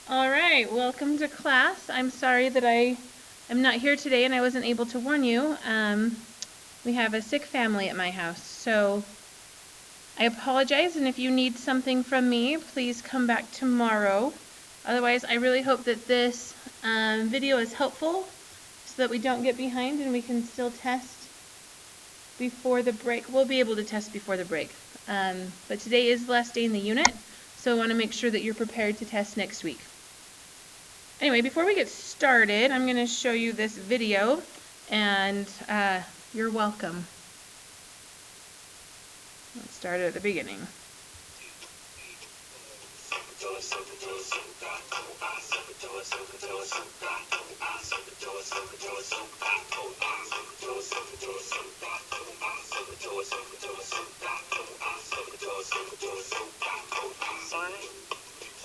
All right, welcome to class. I'm sorry that I am not here today and I wasn't able to warn you. We have a sick family at my house, so I apologize, and if you need something from me, please come back tomorrow. Otherwise, I really hope that this video is helpful so that we don't get behind and we can still test before the break. We'll be able to test before the break. But today is the last day in the unit, so I want to make sure that you're prepared to test next week. Anyway, before we get started, I'm going to show you this video, and you're welcome. Let's start at the beginning.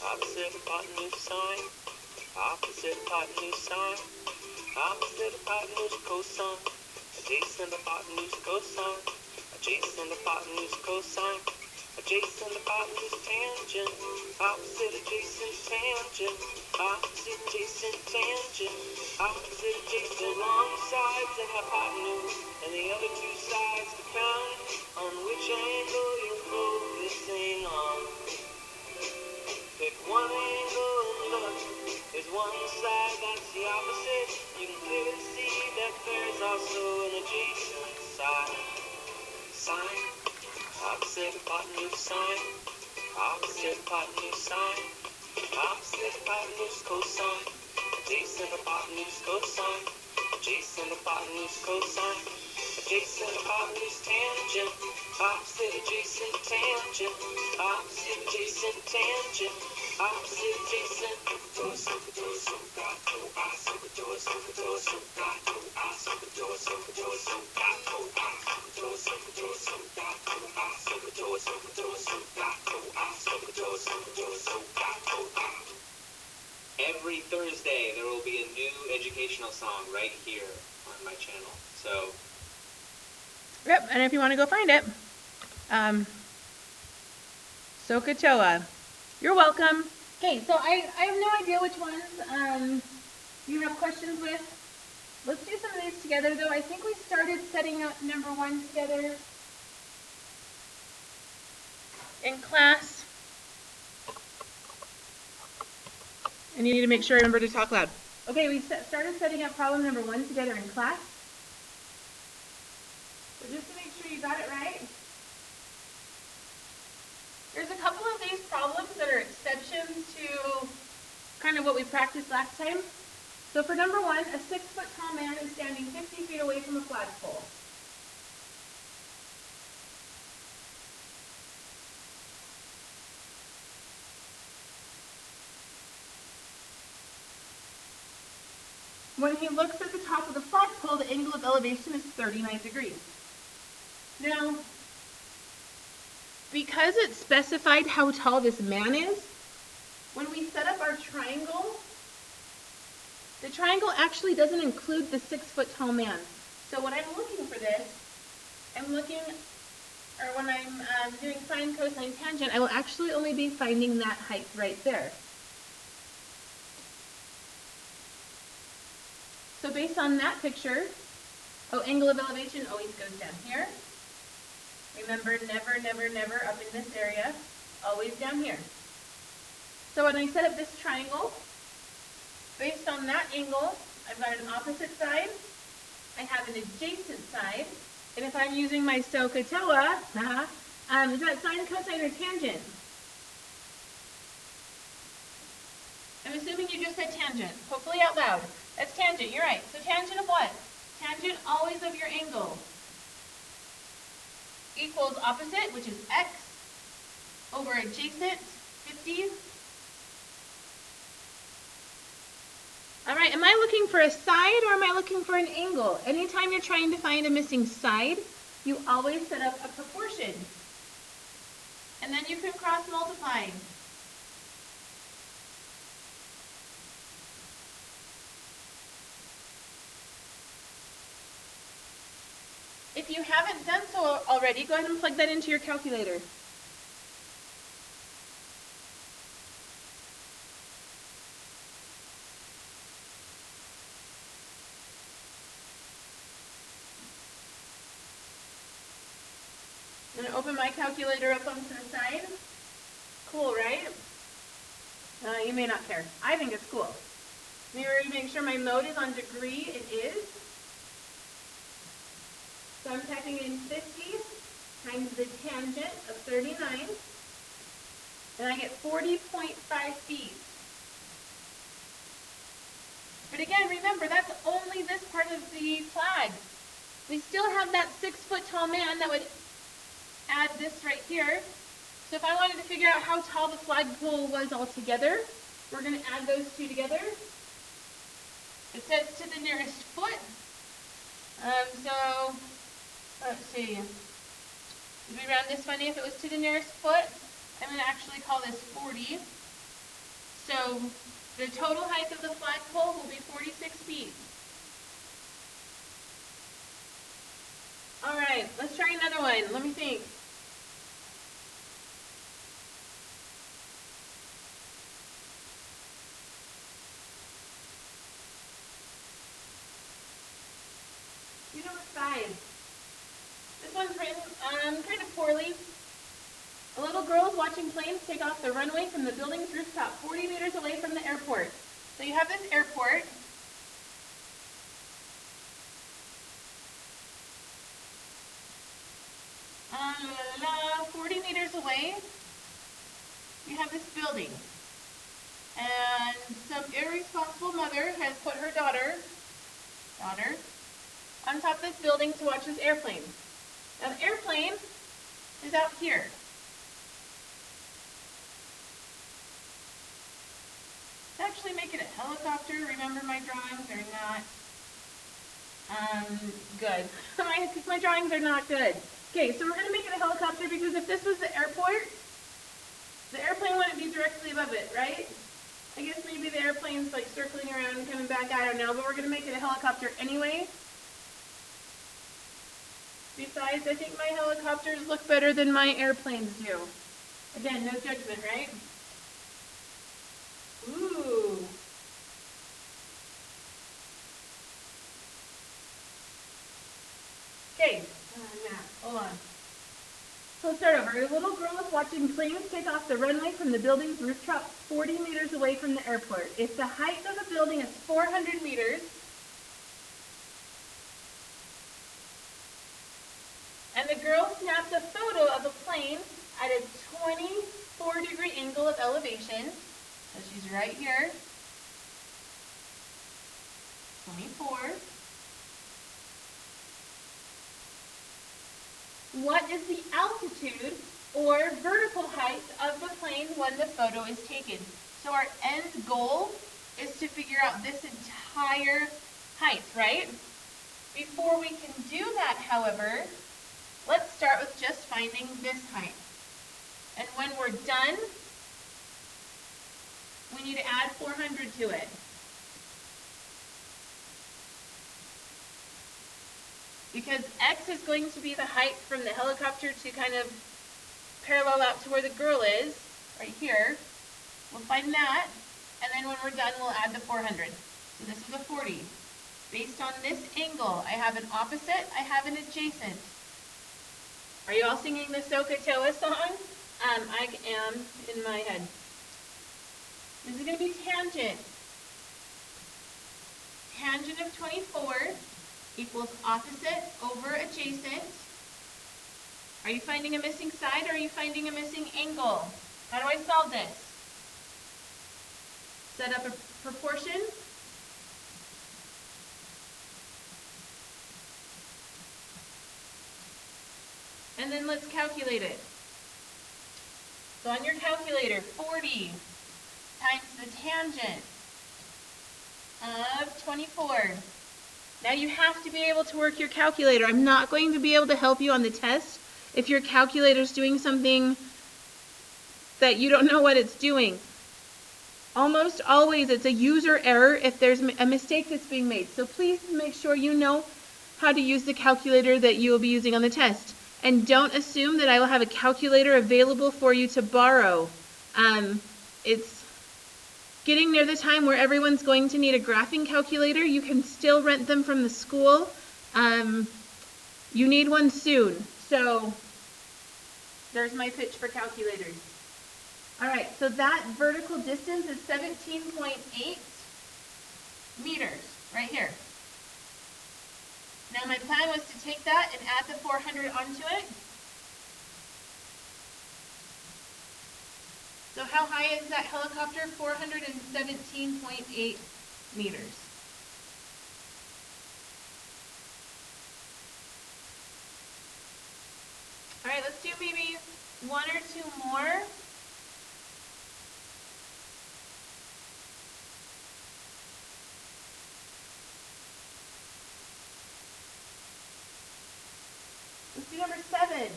Opposite hypotenuse sine, opposite hypotenuse sine, opposite hypotenuse cosine, adjacent hypotenuse cosine, adjacent hypotenuse cosine, adjacent hypotenuse tangent, opposite adjacent tangent, opposite adjacent tangent, opposite adjacent long sides and hypotenuse, and the other two sides depend on which angle you're focusing on. Pick one angle and look, there's one side that's the opposite. You can clearly see that there's also an adjacent side. Sine, opposite hypotenuse sine, opposite hypotenuse sine, opposite hypotenuse cosine, adjacent hypotenuse cosine, adjacent hypotenuse cosine, adjacent hypotenuse tangent, opposite adjacent tangent, opposite adjacent tangent, opposite adjacent. Every Thursday there will be a new educational song right here on my channel. So Yep, and if you want to go find it, Sokotoa. You're welcome. Okay, so I have no idea which ones you have questions with. Let's do some of these together, though. I think we started setting up number one together in class. And you need to make sure I remember to talk loud. Okay, we started setting up problem number one together in class. So just to make sure you got it right, there's a couple of these problems that are exceptions to kind of what we practiced last time. So for number one, a 6-foot tall man is standing 50 feet away from a flagpole. When he looks at the top of the flagpole, the angle of elevation is 39 degrees. Now, because it specified how tall this man is, when we set up our triangle, the triangle actually doesn't include the 6-foot tall man. So when I'm looking for this, when I'm doing sine, cosine, tangent, I will actually only be finding that height right there. So based on that picture, angle of elevation always goes down here. Remember, never, never, never up in this area, always down here. So when I set up this triangle, based on that angle, I've got an opposite side, I have an adjacent side, and if I'm using my Sokotoa, is that sine, cosine, or tangent? I'm assuming you just said tangent, hopefully out loud. That's tangent, you're right. So tangent of what? Tangent always of your angle equals opposite, which is x, over adjacent, 50. All right, am I looking for a side or am I looking for an angle? Anytime you're trying to find a missing side, you always set up a proportion. And then you can cross multiply. If you haven't done so already, go ahead and plug that into your calculator. open my calculator up onto the side. Cool, right? You may not care. I think it's cool. Let me make sure my mode is on degree. It is. So I'm typing in 50 times the tangent of 39, and I get 40.5 feet. But again, remember, that's only this part of the flag. We still have that 6-foot tall man that would add this right here. So if I wanted to figure out how tall the flagpole was altogether, we're going to add those two together. It says to the nearest foot. So let's see. Did we round this funny if it was to the nearest foot? I'm going to actually call this 40. So the total height of the flagpole will be 46 feet. All right, let's try another one. Let me think. Number 5. This one's written kind of poorly. A little girl is watching planes take off the runway from the building's rooftop 40 meters away from the airport. So you have this airport. Uh, 40 meters away, you have this building. And some irresponsible mother has put her daughter on top of this building to watch this airplane. Now the airplane is out here. To actually make it a helicopter, remember my drawings are not good. My drawings are not good. Okay, so we're going to make it a helicopter because if this was the airport, the airplane wouldn't be directly above it, right? I guess maybe the airplane's like circling around and coming back, I don't know, but we're going to make it a helicopter anyway. Besides, I think my helicopters look better than my airplanes do. Again, no judgment, right? Ooh. Okay, hold on. So let's start over. A little girl is watching planes take off the runway from the building's rooftop 40 meters away from the airport. If the height of the building is 400 meters, and the girl snaps a photo of a plane at a 24-degree angle of elevation, so she's right here, 24. What is the altitude or vertical height of the plane when the photo is taken? So our end goal is to figure out this entire height, right? Before we can do that, however, let's start with just finding this height. And when we're done, we need to add 400 to it. Because X is going to be the height from the helicopter to kind of parallel out to where the girl is, right here. We'll find that, and then when we're done, we'll add the 400. So this is a 40. Based on this angle, I have an opposite, I have an adjacent. Are you all singing the Sokotoa song? I am in my head. This is going to be tangent. Tangent of 24 equals opposite over adjacent. Are you finding a missing side or are you finding a missing angle? How do I solve this? Set up a proportion. And then let's calculate it. So on your calculator, 40 times the tangent of 24. Now you have to be able to work your calculator. I'm not going to be able to help you on the test if your calculator's doing something that you don't know what it's doing. Almost always it's a user error if there's a mistake that's being made. So please make sure you know how to use the calculator that you will be using on the test. And don't assume that I will have a calculator available for you to borrow. It's getting near the time where everyone's going to need a graphing calculator. You can still rent them from the school. You need one soon. So There's my pitch for calculators. All right, so that vertical distance is 17.8 meters right here. Now my plan was to take that and add the 400 onto it. So how high is that helicopter? 417.8 meters. All right, let's do maybe one or two more. Let's do number 7.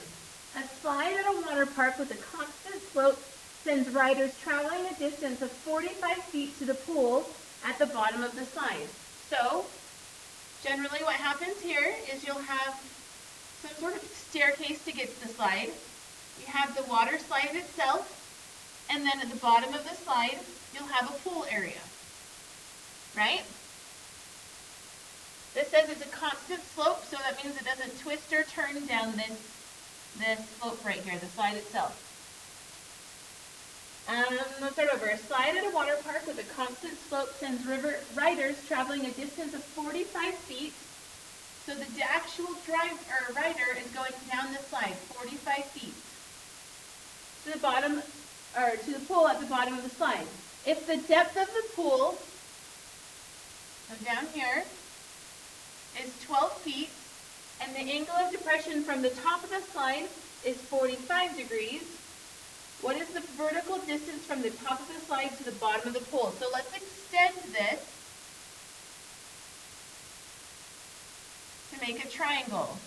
A slide at a water park with a constant slope sends riders traveling a distance of 45 feet to the pool at the bottom of the slide. So, generally what happens here is you'll have some sort of staircase to get to the slide. You have the water slide itself, and then at the bottom of the slide, you'll have a pool area, right? This says it's a constant slope, so that means it doesn't twist or turn down this slope right here, the slide itself. Let's start over. A slide at a water park with a constant slope sends riders traveling a distance of 45 feet. So the actual rider is going down the slide 45 feet to the bottom, or to the pool at the bottom of the slide. If the depth of the pool, so down here, is 12 feet, and the angle of depression from the top of the slide is 45 degrees, what is the vertical distance from the top of the slide to the bottom of the pool? So let's extend this to make a triangle.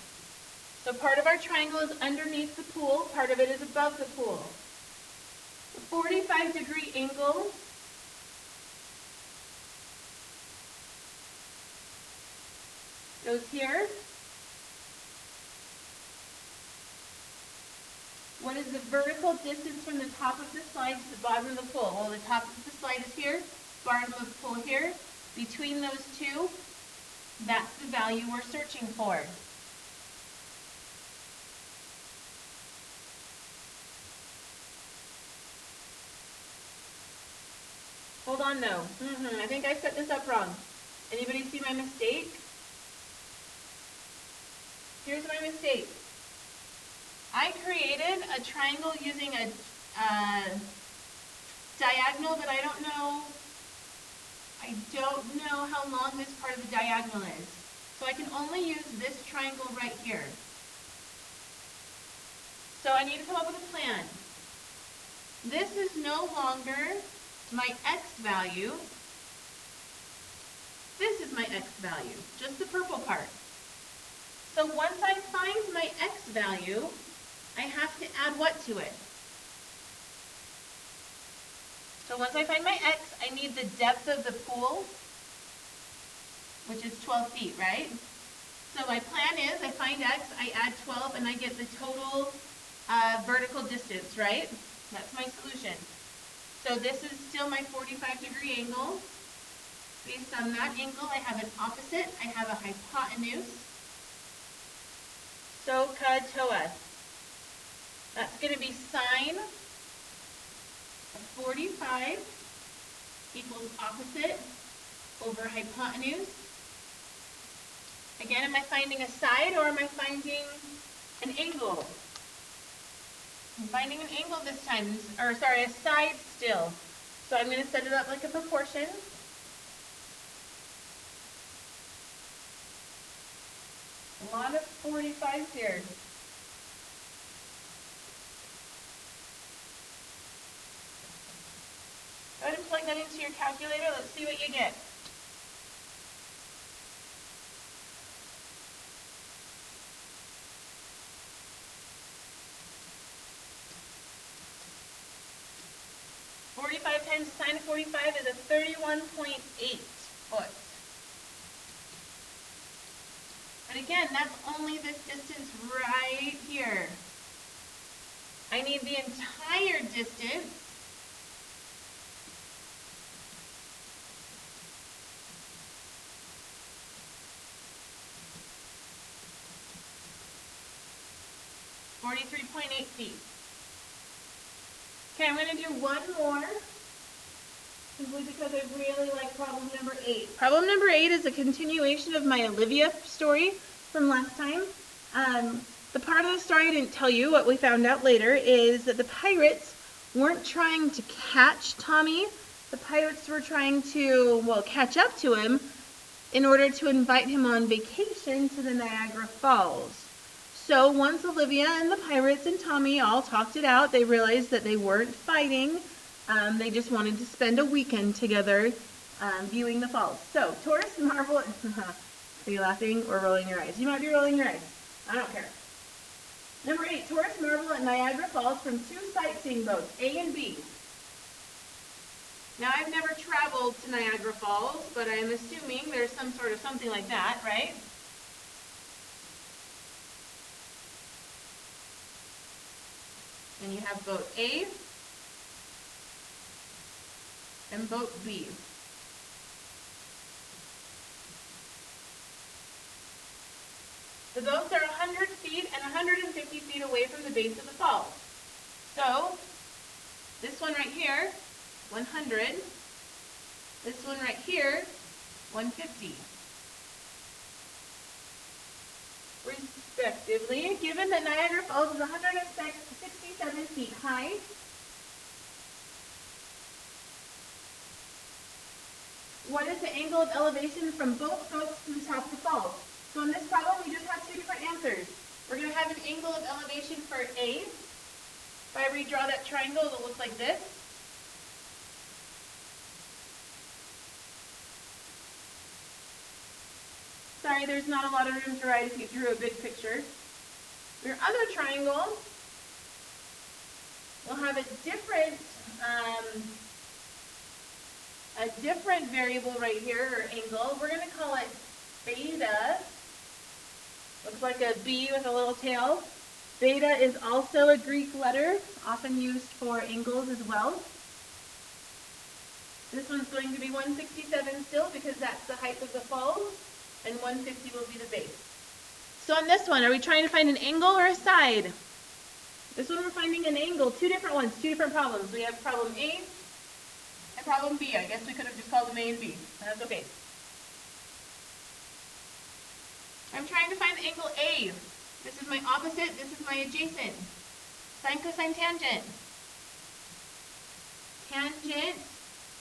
So part of our triangle is underneath the pool, part of it is above the pool. The 45-degree angle goes here. What is the vertical distance from the top of the slide to the bottom of the pool? Well, the top of the slide is here, bottom of the pool here. Between those two, that's the value we're searching for. Hold on, no. I think I set this up wrong. Anybody see my mistake? Here's my mistake. I created a triangle using a diagonal, but I don't know how long this part of the diagonal is. So I can only use this triangle right here. So I need to come up with a plan. This is no longer my x value. This is my x value, just the purple part. So once I find my x value, I have to add what to it? So once I find my x, I need the depth of the pool, which is 12 feet, right? So my plan is I find x, I add 12, and I get the total vertical distance, right? That's my solution. So this is still my 45-degree angle. Based on that angle, I have an opposite. I have a hypotenuse. So SOHCAHTOA. That's going to be sine of 45 equals opposite over hypotenuse. Again, am I finding a side or am I finding an angle? I'm finding an angle this time, or sorry, a side still. So I'm going to set it up like a proportion. A lot of 45s here. Go ahead and plug that into your calculator. Let's see what you get. Times the sine of 45 is a 31.8 foot. But again, that's only this distance right here. I need the entire distance. (43.8 feet). Okay, I'm going to do one more, simply because I really like problem number 8. Problem number 8 is a continuation of my Olivia story from last time. The part of the story I didn't tell you, what we found out later, is that the pirates weren't trying to catch Tommy. The pirates were trying to, well, catch up to him in order to invite him on vacation to the Niagara Falls. So once Olivia and the pirates and Tommy all talked it out, they realized that they weren't fighting. They just wanted to spend a weekend together viewing the falls. So, tourists marvel. Are you laughing or rolling your eyes? You might be rolling your eyes. I don't care. Number 8, tourists marvel at Niagara Falls from 2 sightseeing boats, A and B. Now, I've never traveled to Niagara Falls, but I'm assuming there's some sort of something like that, right? And you have boat A and boat B. The boats are 100 feet and 150 feet away from the base of the falls. So, this one right here, 100. This one right here, 150. Respectively, given that Niagara Falls is 167 feet high, what is the angle of elevation from both boats to the top of the falls? So in this problem, we just have 2 different answers. We're going to have an angle of elevation for A. If I redraw that triangle, it'll look like this. Sorry, there's not a lot of room to write if you drew a big picture. Your other triangle will have a different variable right here, or angle. We're going to call it beta. Looks like a B with a little tail. Beta is also a Greek letter, often used for angles as well. This one's going to be 167 still because that's the height of the falls, and 150 will be the base. So on this one, are we trying to find an angle or a side? This one we're finding an angle, 2 different ones, 2 different problems. We have problem A and problem B. I guess we could have just called them A and B. That's okay. I'm trying to find the angle A. This is my opposite, this is my adjacent. Sine, cosine, tangent. Tangent,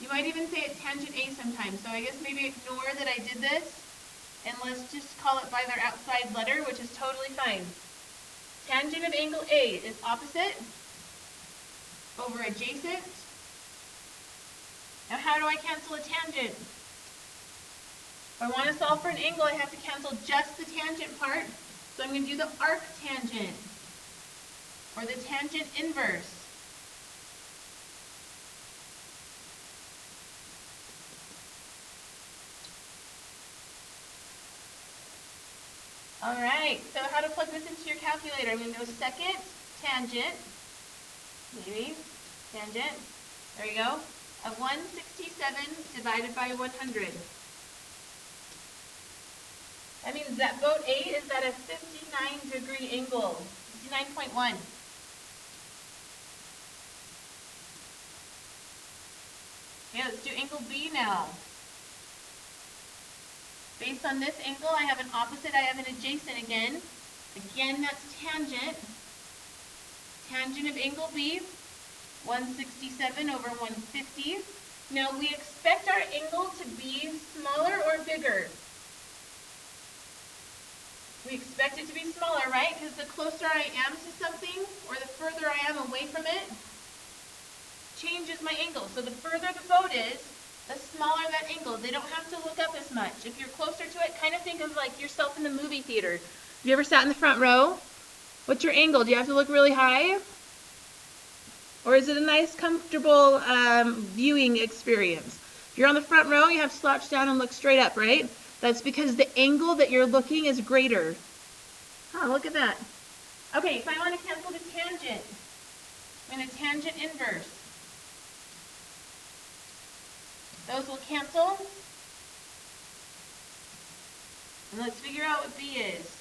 you might even say it tangent A sometimes, so I guess maybe ignore that I did this, and let's just call it by their outside letter, which is totally fine. Tangent of angle A is opposite over adjacent. Now how do I cancel a tangent? If I want to solve for an angle, I have to cancel just the tangent part. So I'm going to do the arc tangent, or the tangent inverse. All right, so how to plug this into your calculator? I'm going to do a second tangent, maybe, tangent, there you go, of 167 divided by 100. That means that boat A is at a 59-degree angle, 59.1. Okay, let's do angle B now. Based on this angle, I have an opposite, I have an adjacent again. Again, that's tangent. Tangent of angle B, 167 over 150. Now, we expect our angle to be smaller or bigger. We expect it to be smaller, right? Because the closer I am to something, or the further I am away from it, changes my angle. So the further the boat is, the smaller that angle. They don't have to look up as much. If you're closer to it, kind of think of like yourself in the movie theater. Have you ever sat in the front row? What's your angle? Do you have to look really high? Or is it a nice, comfortable viewing experience? If you're on the front row, you have to slouch down and look straight up, right? That's because the angle that you're looking is greater. Oh, look at that. Okay, if I want to cancel the tangent, I'm going to tangent inverse. Those will cancel. And let's figure out what B is.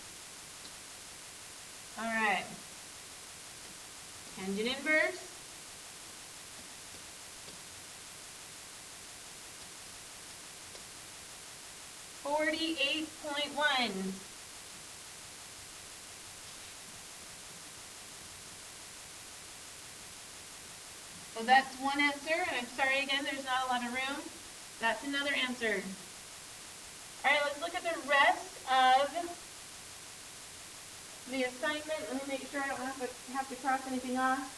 All right. Tangent inverse 48.1. So that's one answer, and I'm sorry again, there's not a lot of room. That's another answer. All right, let's look at the rest of the assignment. Let me make sure I don't have to cross anything off.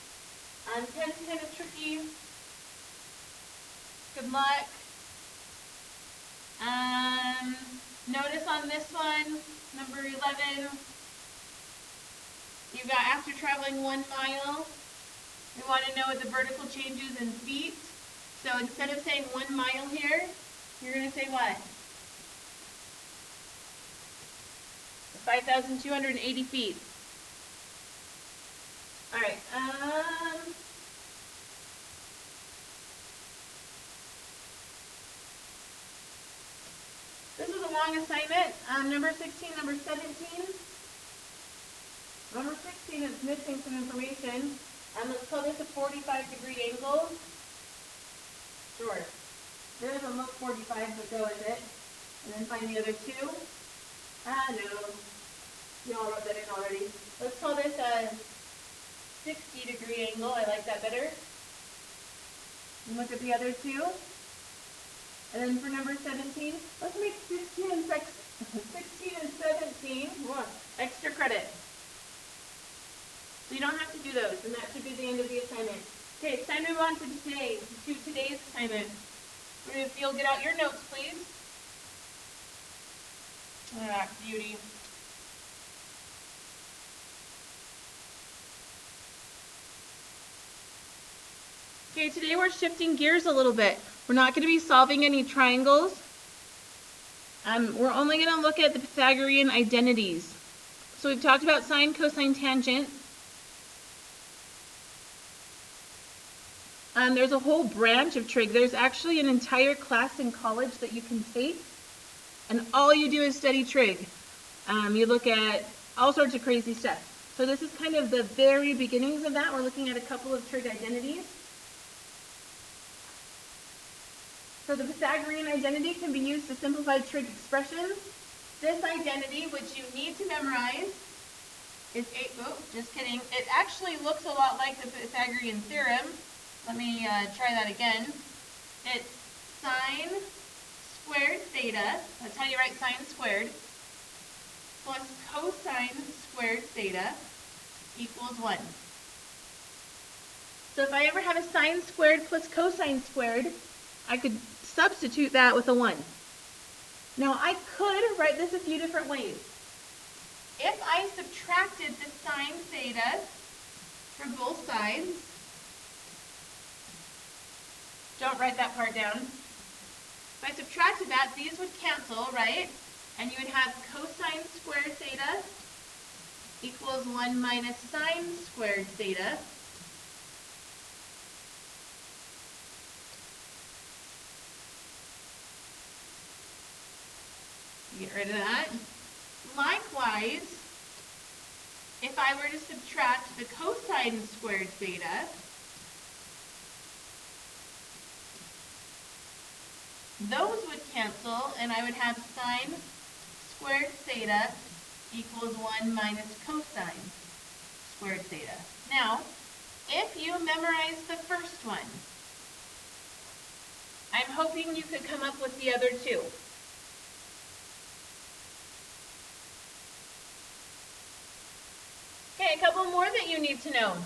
10's kind of tricky. Good luck. Notice on this one, number 11, you've got after traveling 1 mile, we want to know what the vertical change is in feet. So instead of saying 1 mile here, you're going to say what? 5,280 feet. All right. This is a long assignment. Number 16, number 17. Number 16 is missing some information. Let's call this a 45-degree angle. Sure. It doesn't look 45, but go with it. And then find the other two. No. You all wrote that in already. Let's call this a 60-degree angle. I like that better. And look at the other two. And then for number 17, let's make 16 and 17 extra credit. So you don't have to do those, and that should be the end of the assignment. Okay, it's time to move on to today's assignment. If you'll get out your notes, please. Ah, beauty. Okay, today we're shifting gears a little bit. We're not going to be solving any triangles. We're only going to look at the Pythagorean identities. So we've talked about sine, cosine, tangent. There's a whole branch of trig. There's actually an entire class in college that you can take, and all you do is study trig. You look at all sorts of crazy stuff. So this is kind of the very beginnings of that. We're looking at a couple of trig identities. So the Pythagorean identity can be used to simplify trig expressions. This identity, which you need to memorize, is just kidding. It actually looks a lot like the Pythagorean theorem. Let me try that again. It's sine squared theta, that's how you write sine squared, plus cosine squared theta equals 1. So if I ever have a sine squared plus cosine squared, I could substitute that with a 1. Now I could write this a few different ways. If I subtracted the sine theta from both sides, don't write that part down. If I subtracted that, these would cancel, right? And you would have cosine squared theta equals 1 minus sine squared theta. Get rid of that. Likewise, if I were to subtract the cosine squared theta, those would cancel, and I would have sine squared theta equals 1 minus cosine squared theta. Now, if you memorize the first one, I'm hoping you could come up with the other two. Okay, a couple more that you need to know.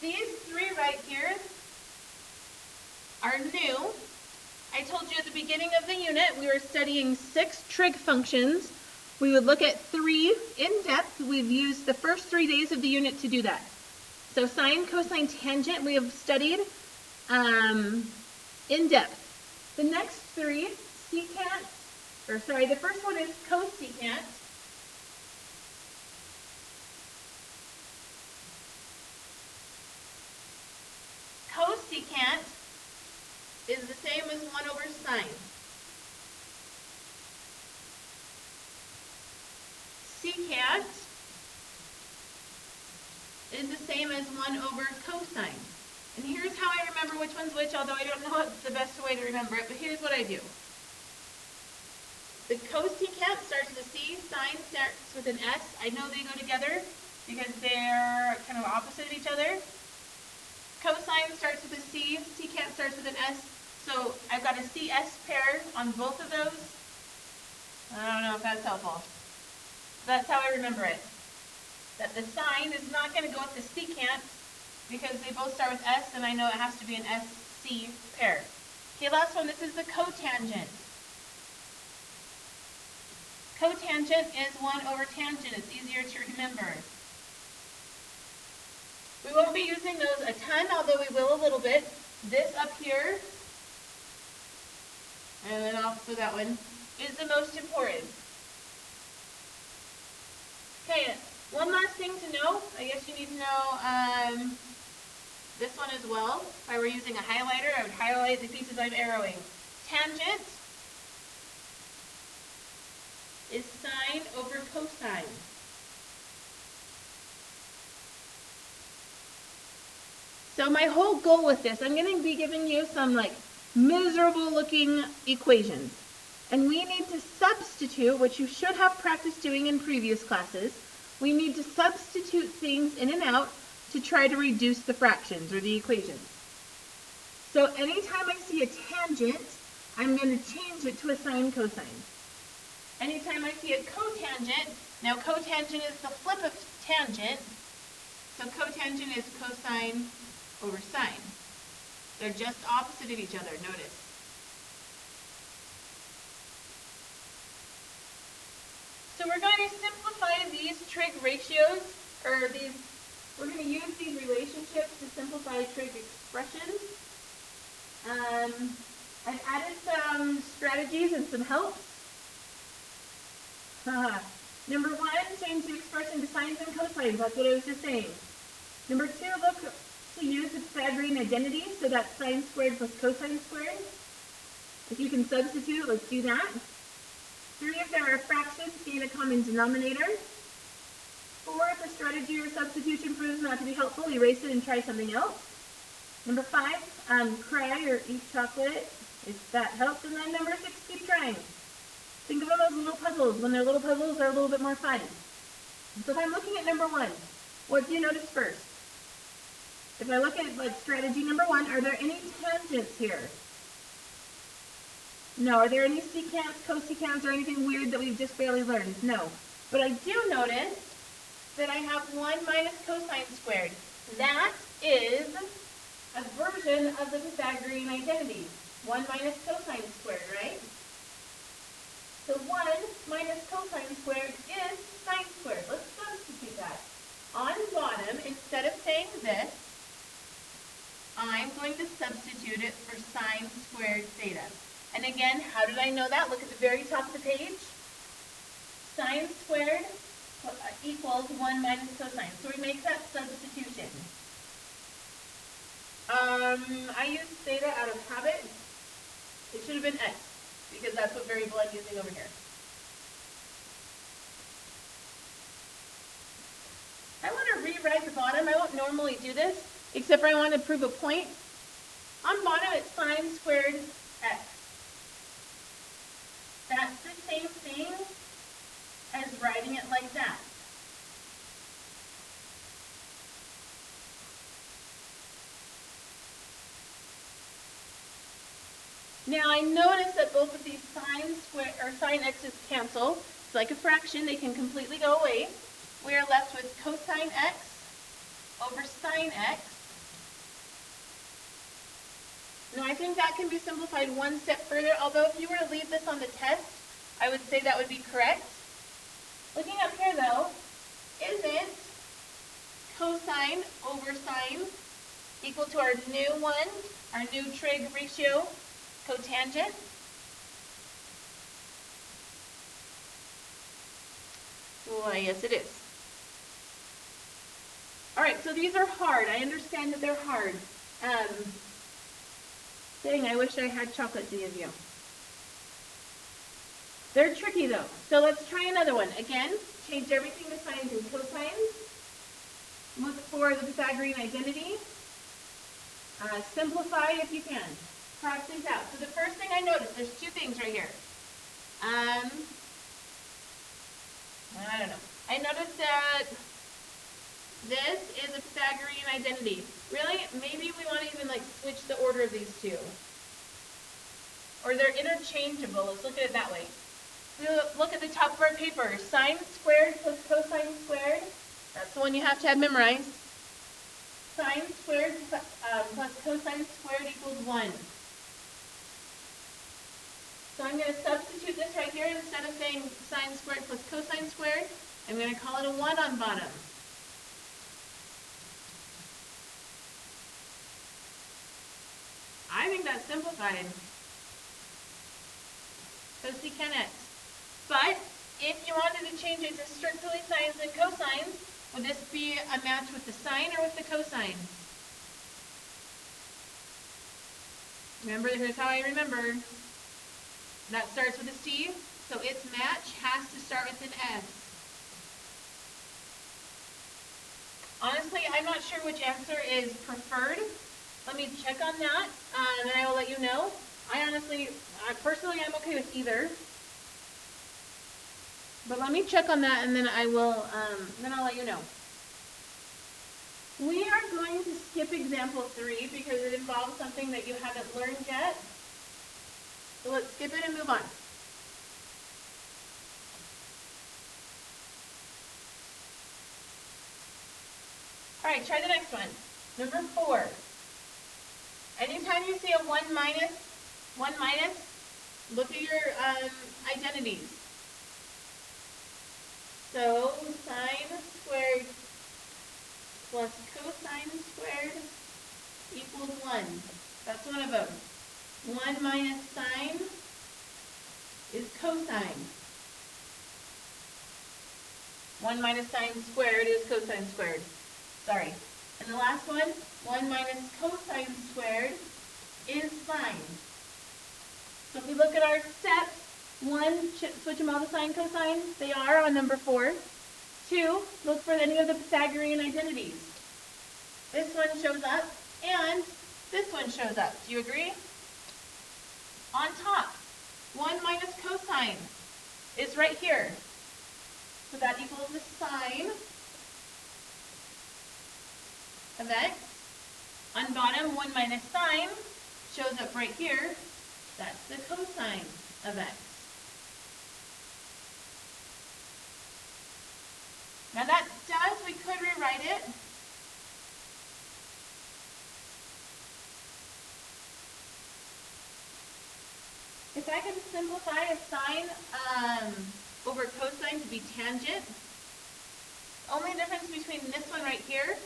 These three right here are new. I told you at the beginning of the unit we were studying 6 trig functions. We would look at 3 in depth. We've used the first 3 days of the unit to do that. So sine, cosine, tangent we have studied in depth. The next 3, the first one is cosecant. Cosecant is the same as 1 over sine. Secant is the same as 1 over cosine. And here's how I remember which one's which, although I don't know the best way to remember it, but here's what I do. The cosecant starts with a C, sine starts with an S. I know they go together because they're kind of opposite of each other. Cosine starts with a C, secant starts with an S. So I've got a CS pair on both of those. I don't know if that's helpful. That's how I remember it. That the sine is not going to go with the secant because they both start with S, and I know it has to be an SC pair. Okay, last one. This is the cotangent. Cotangent is 1 over tangent. It's easier to remember. We won't be using those a ton, although we will a little bit. This up here, and then also that one, is the most important. Okay, one last thing to know. I guess you need to know this one as well. If I were using a highlighter, I would highlight the pieces I'm arrowing. Tangent is sine over cosine. So my whole goal with this, I'm going to be giving you some like miserable looking equations. And we need to substitute, which you should have practiced doing in previous classes, we need to substitute things in and out to try to reduce the fractions or the equations. So anytime I see a tangent, I'm going to change it to a sine cosine. Anytime I see a cotangent, now cotangent is the flip of tangent, so cotangent is cosine over sine. They're just opposite of each other, notice. So we're going to simplify these trig ratios, or these, we're going to use these relationships to simplify trig expressions. I've added some strategies and some helps. Number 1, change the expression to sines and cosines. That's what I was just saying. Number 2, look to use the Pythagorean identity, so that's sine squared plus cosine squared. If you can substitute, let's do that. 3, if there are fractions, gain a common denominator. 4, if a strategy or substitution proves not to be helpful, erase it and try something else. Number 5, cry or eat chocolate, if that helps. And then number 6, keep trying. Think of them as little puzzles. When they're little puzzles, they're a little bit more fun. So if I'm looking at number 1, what do you notice first? If I look at like strategy number 1, are there any tangents here? No. Are there any secants, cosecants, or anything weird that we've just barely learned? No. But I do notice that I have 1 minus cosine squared. That is a version of the Pythagorean identity. 1 minus cosine squared, right? So 1 minus cosine squared is sine squared. Let's substitute that. On bottom, instead of saying this, I'm going to substitute it for sine squared theta. And again, how did I know that? Look at the very top of the page. Sine squared equals 1 minus cosine. So we make that substitution. I used theta out of habit. It should have been x, because that's what variable I'm using over here. I want to rewrite the bottom. I won't normally do this, except for I want to prove a point. On bottom, it's sine squared x. That's the same thing as writing it like that. Now I notice that both of these sine x's cancel. It's like a fraction, they can completely go away. We are left with cosine x over sine x. Now I think that can be simplified one step further, although if you were to leave this on the test, I would say that would be correct. Looking up here though, isn't cosine over sine equal to our new one, our new trig ratio, cotangent? Why, yes it is. Alright, so these are hard. I understand that they're hard. Dang, I wish I had chocolate to give you. They're tricky though. So let's try another one. Again, change everything to sines and cosines. Look for the Pythagorean identity. Simplify if you can. Cross these out. So the first thing I noticed, there's two things right here. I don't know. I noticed that this is a Pythagorean identity. Really? Maybe we want to even like switch the order of these two. Or they're interchangeable. Let's look at it that way. We look at the top of our paper. Sine squared plus cosine squared. That's the one you have to have memorized. Sine squared plus cosine squared equals 1. So I'm going to substitute this right here. Instead of saying sine squared plus cosine squared, I'm going to call it a 1 on bottom. I think that's simplified. Cosecant. But if you wanted to change it to strictly sines and cosines, would this be a match with the sine or with the cosine? Remember, here's how I remember. That starts with a C, so its match has to start with an S. Honestly, I'm not sure which answer is preferred. Let me check on that, and then I will let you know. Personally, I'm okay with either. But let me check on that, and then I'll let you know. We are going to skip example 3 because it involves something that you haven't learned yet. So let's skip it and move on. All right, try the next one. Number 4. Anytime you see a 1 minus, look at your identities. So sine squared plus cosine squared equals 1. That's one of them. 1 minus sine is cosine. 1 minus sine squared is cosine squared. Sorry. And the last one, 1 minus cosine squared is sine. So if we look at our steps, 1, switch them all to sine, cosine. They are on number 4. 2, look for any of the Pythagorean identities. This one shows up, and this one shows up. Do you agree? On top, 1 minus cosine is right here. So that equals the sine of x. On bottom, 1 minus sine shows up right here. That's the cosine of x. Now that does, we could rewrite it. If I could simplify a sine over cosine to be tangent, the only difference between this one right here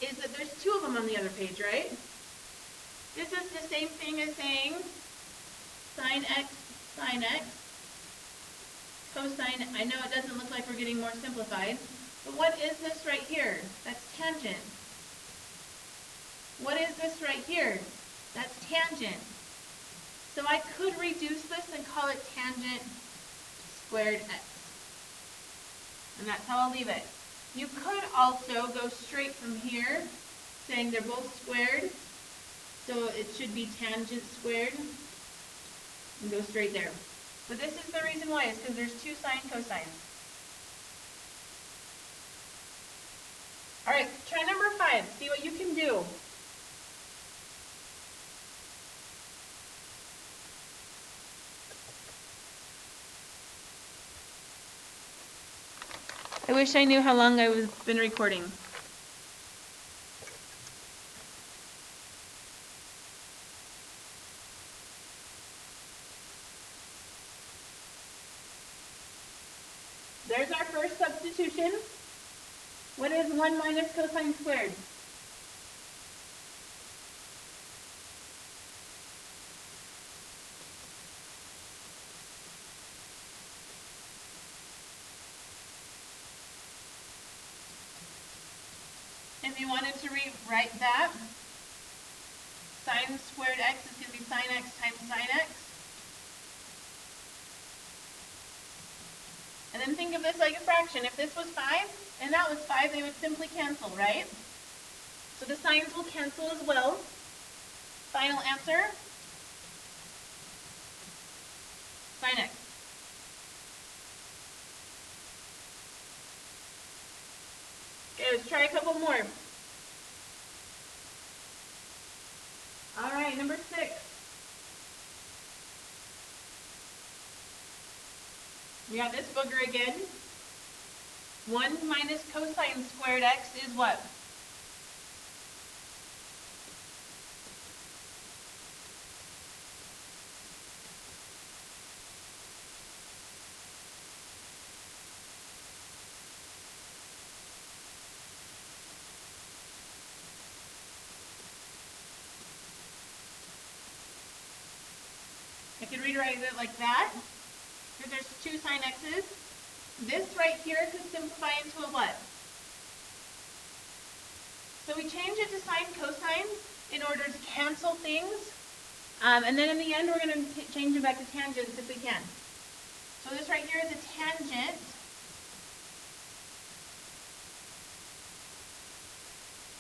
is that there's 2 of them on the other page, right? This is the same thing as saying sine x, cosine. I know it doesn't look like we're getting more simplified, but what is this right here? That's tangent. What is this right here? That's tangent. So I could reduce this and call it tangent squared x. And that's how I'll leave it. You could also go straight from here, saying they're both squared, so it should be tangent squared, and go straight there. But this is the reason why, is because there's 2 sine cosines. All right, try number 5. See what you can do. I wish I knew how long I've been recording. There's our first substitution. What is 1 minus cosine squared? If you wanted to rewrite that, sine squared x is going to be sine x times sine x. And then think of this like a fraction. If this was 5 and that was 5, they would simply cancel, right? So the signs will cancel as well. final answer? Sine x. Okay, let's try a couple more. All right, number 6. We got this booger again. 1 minus cosine squared x is what? I could rewrite it like that, because there's 2 sine x's. This right here could simplify into a what? So we change it to sine cosine in order to cancel things. And then in the end, we're going to change it back to tangents if we can. So this right here is a tangent.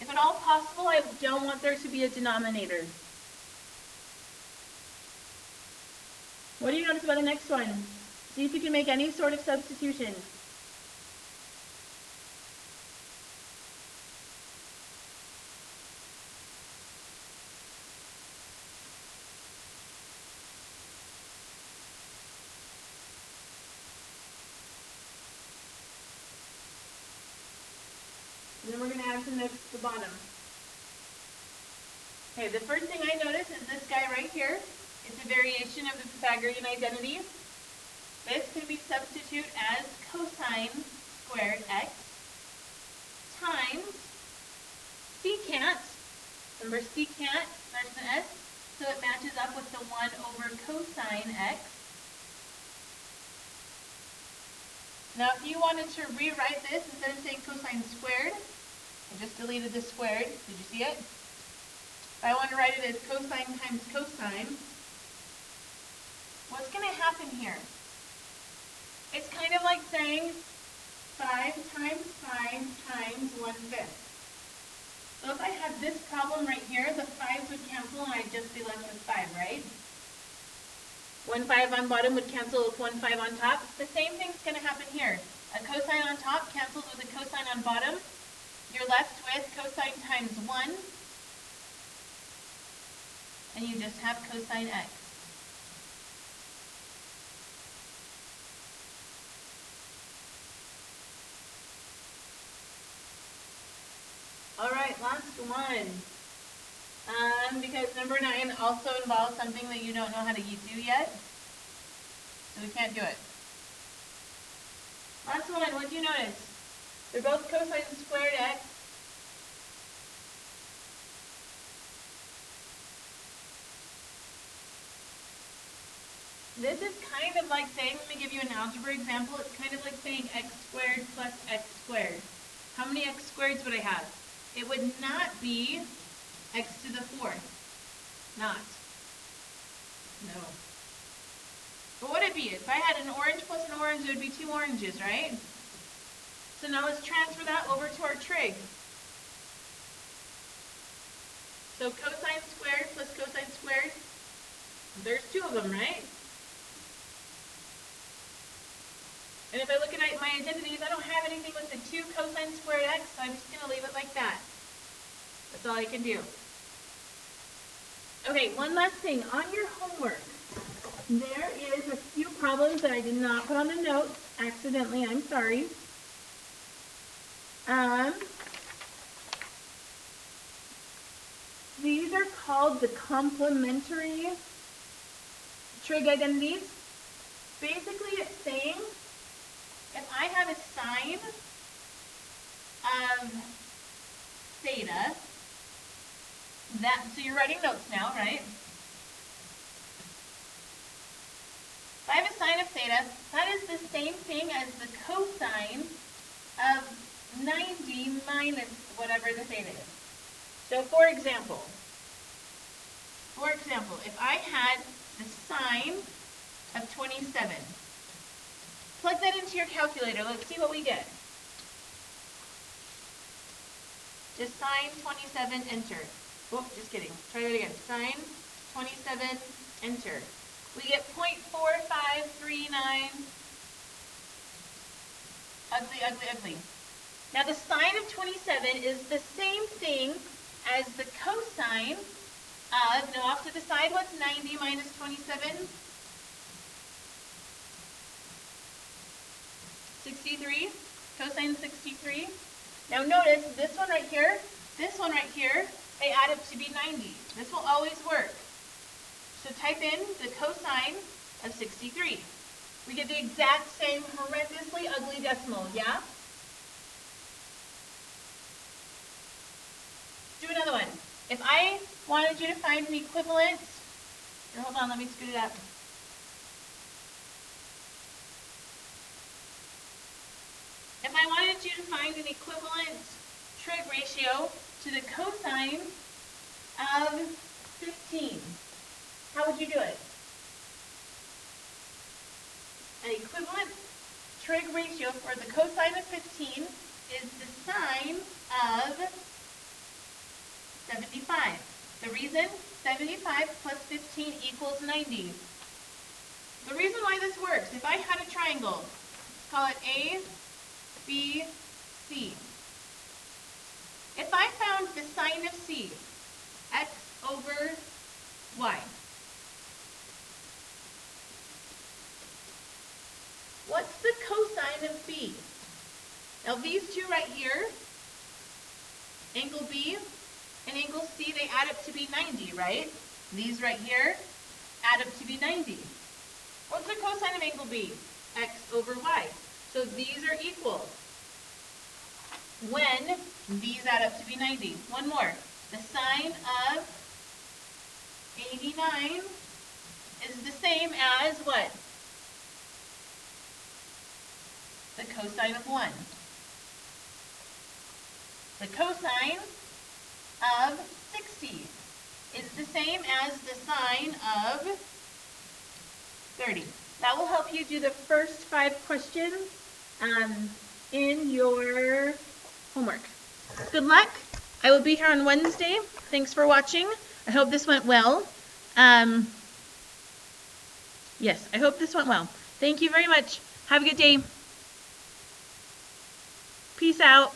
If at all possible, I don't want there to be a denominator. What do you notice about the next one? See if you can make any sort of substitution. And then we're going to add some notes at the bottom. Okay, the first thing I notice is this guy right here. It's a variation of the Pythagorean identities. This can be substituted as cosine squared x times secant. Remember secant starts with an s, so it matches up with the 1 over cosine x. Now if you wanted to rewrite this, instead of saying cosine squared, I just deleted the squared. Did you see it? If I want to write it as cosine times cosine, what's going to happen here? It's kind of like saying 5 times 5 times 1/5. So if I had this problem right here, the 5's would cancel and I'd just be left with 5, right? 1 5 on bottom would cancel with 1 5 on top. The same thing's going to happen here. A cosine on top cancels with a cosine on bottom. You're left with cosine times 1, and you just have cosine x. All right, last one. Because number 9 also involves something that you don't know how to do yet, so we can't do it. Last one, what do you notice? They're both cosine squared x. This is kind of like saying, let me give you an algebra example, it's kind of like saying x squared plus x squared. How many x squareds would I have? It would not be x to the 4th. Not. No. What would it be? If I had an orange plus an orange, it would be 2 oranges, right? So now let's transfer that over to our trig. So cosine squared plus cosine squared, there's 2 of them, right? And if I look at my identities, I don't have anything with the 2 cosine squared x, so I'm just going to leave it like that. That's all I can do. Okay, one last thing. On your homework, there is a few problems that I did not put on the notes accidentally. I'm sorry. These are called the complementary trig identities. Basically, it's saying if I have a sine of theta, so you're writing notes now, right? If I have a sine of theta, that is the same thing as the cosine of 90 minus whatever the theta is. So for example, if I had the sine of 27, plug that into your calculator. Let's see what we get. Just sine 27, enter. Oh, just kidding. Try that again. Sine 27, enter. We get 0.4539. Ugly, ugly, ugly. Now the sine of 27 is the same thing as the cosine of, now off to the side, what's 90 minus 27? 63. Cosine 63. Now notice this one right here, they add up to be 90. This will always work. So type in the cosine of 63. We get the exact same horrendously ugly decimal, yeah? Do another one. If I wanted you to find an equivalent, here, hold on, let me scoot it up. If I wanted you to find an equivalent trig ratio to the cosine of 15, how would you do it? An equivalent trig ratio for the cosine of 15 is the sine of 75. The reason 75 plus 15 equals 90. The reason why this works, if I had a triangle, let's call it A, B, C. If I found the sine of C, x over y, what's the cosine of B? Now these two right here, angle B and angle C, they add up to be 90, right? These right here add up to be 90. What's the cosine of angle B? X over y. So these are equal when these add up to be 90. One more. The sine of 89 is the same as what? The cosine of 1. The cosine of 60 is the same as the sine of 30. That will help you do the first 5 questions in your homework. Good luck. I will be here on Wednesday. Thanks for watching. I hope this went well. Yes, I hope this went well. Thank you very much. Have a good day. Peace out.